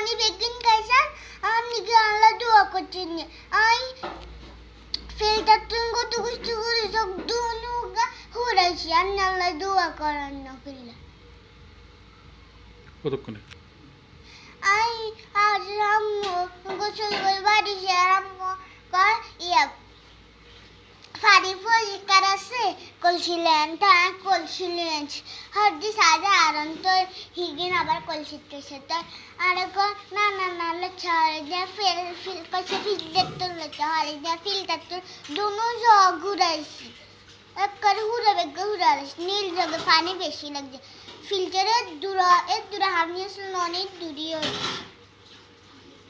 পানি বেগিন খাইছেন আমি কি আল্লাহ দোয়া করছেন আই ফিল্টার তুন কত কষ্ট করে সব দুনুগা হুরাইছি আল্লাহ দোয়া করার না কইলা কতক্ষণে আই আজ আম্মু গোসল করে বাড়ি এসে আম্মু কয় ইয়া ফাড়ি পরিষ্কার আছে কলসিলেন তা কলসিলেন হরদি সাজা আরন তো হিগিন আবার কলসিতেছে তো আর না না না লছারে যে ফিল কইছে ফিল্টার তো লছারে যে ফিল্টার তো দুনো জগ ঘুরাইছি একবার ঘুরাইছি নীল জগে পানি বেশি লাগছে ফিল্টারে দূরা আমি আসলে অনেক দূরই হয়েছে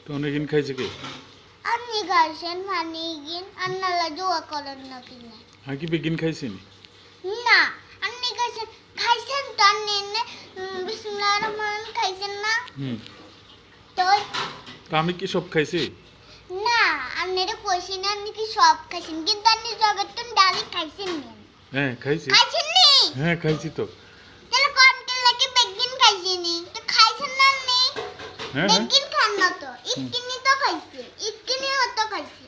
তো অনেকদিন খাইছে কি আপনি খাইছেন পানি গিন আল্লাহ দোয়া করেন না কিনা হ্যাঁ কি বেগিন খাইছিনি না আপনি খাইছেন তো আপনি বিসমিল্লাহির রহমানির খাইছেন না তো আমি কি সব খাইছি না আপনি এটা কইছি না আপনি কি সব খাইছেন কিন্তু আপনি জগত্তন ডালি খাইছেন না হ্যাঁ খাইছি খাইছেন নি হ্যাঁ খাইছি তো তাহলে কোনটা লাগে বেগিন খাইছেনি তো খাইছেন না আপনি হ্যাঁ বেগিন খান না তো ইটকিনি তো খাইছে ইটকিনি তো খাইছে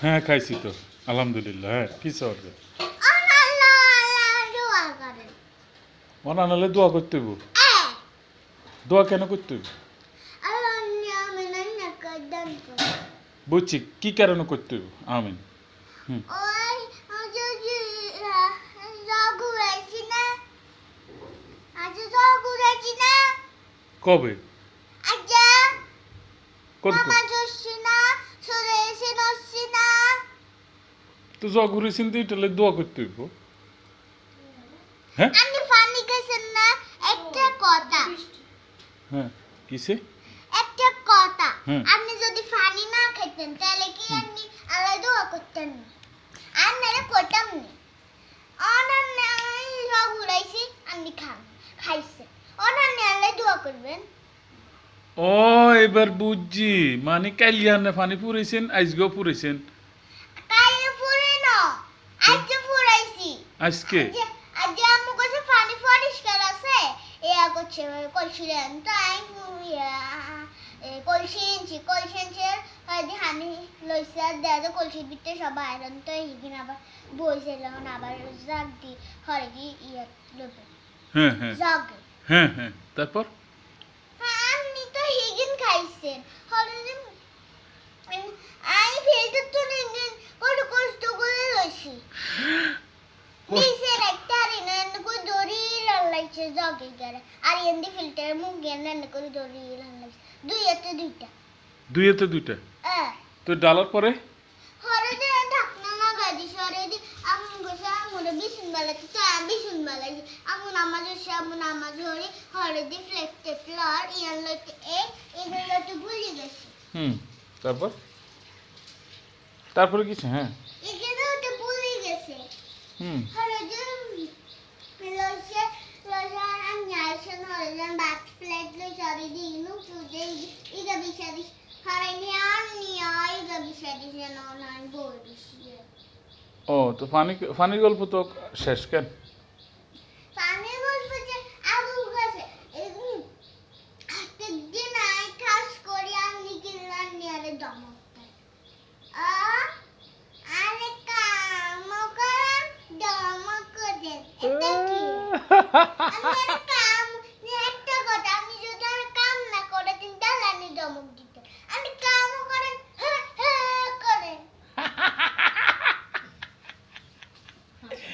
হ্যাঁ খাইছি তো আলহামদুলিল্লাহ হ্যাঁ কি সরবে আল্লাহ দোয়া করেন অনানালে দোয়া করতে হইব দোয়া কেন করতে হইব আল্লাহ নিয়ামনা কদম করে বুঝছি কি কারণে করতে হইব আমিন ওই যদি ঘুরাইছি না আজ ঘুরাইছি না কবে আচ্ছা কত নামাজ হচ্ছে না সরে এসে নড়ছি না তো জগ ঘুরেছেন তো এটালে দোয়া করতে হইব হ্যাঁ আপনি পানি খাইছেন না একটা কথা হ্যাঁ কিসে একটা কথা হুম। আপনি যদি পানি না খেতেন তাহলে কি আপনি আল্লাহ দোয়া করতেন না আপনারা করতাম না অনান্য সব ঘুরাইছি আপনি খাইছে অনান্য আল্লাহ দোয়া করবেন ও এবার বুঝছি মানে কালিয়ানে পানি পুরেছেন আজকেও পুরেছেন কাইলে ফুরে না আজকে ফুরাইছি আজকে আজকে আমু কাছে পানি পরিষ্কার আছে ইয়া করছে কলসিলেন তাই কলসিনছে হয়তো হানি লইছে আর দেয়া কলসির ভিতরে সব আয়রন তো হিগিন আবার বইছে যখন আবার জাগ দি হরে কি ইয়া লোবে হ্যাঁ হ্যাঁ জাগে হ্যাঁ হ্যাঁ তারপর হ্যাঁ আপনি তো হিগিন খাইছেন হরে আমি ফিল্টার তো হিগিন কত কষ্ট করে লইছি নিচে রাখতে হারি না এনে করে দড়ি লাগছে জগে গেলে আর এন্দি ফিল্টার মুখ গেলে এনে করে দড়ি লাগছে দুইতে দুইটা তো ডালার পরে হরে যে ঢাকনা না গাদি সরে দি আমু গোসা আমুরে বিশুন বেলাতে তো বিশুন বেলাতে আমু নামাজ হরে হরে দি ফ্লেক্টে ফ্লোর ইয়ান লইতে এগুলো তো ভুলে গেছি তারপরে কিছু হ্যাঁ এগুলো তো ভুলে গেছে হরে যে লইছে লইছান আম যাইছেন হরে যে বাট ফ্লেট লই সরে দি নু পুজে ইগা বিশাদি হরে নিয়া ইগা বিশাদি যেন নাই বই দিছি ও তো ফানির গল্প তো শেষ কেন পানি বলছে যে আবু গাছে এগুলো হাতে দিন আই খাস করি আমি কিনলাম নিয়ারে দমকতে আরে কাম করাম দমক দেন এটা কি আমি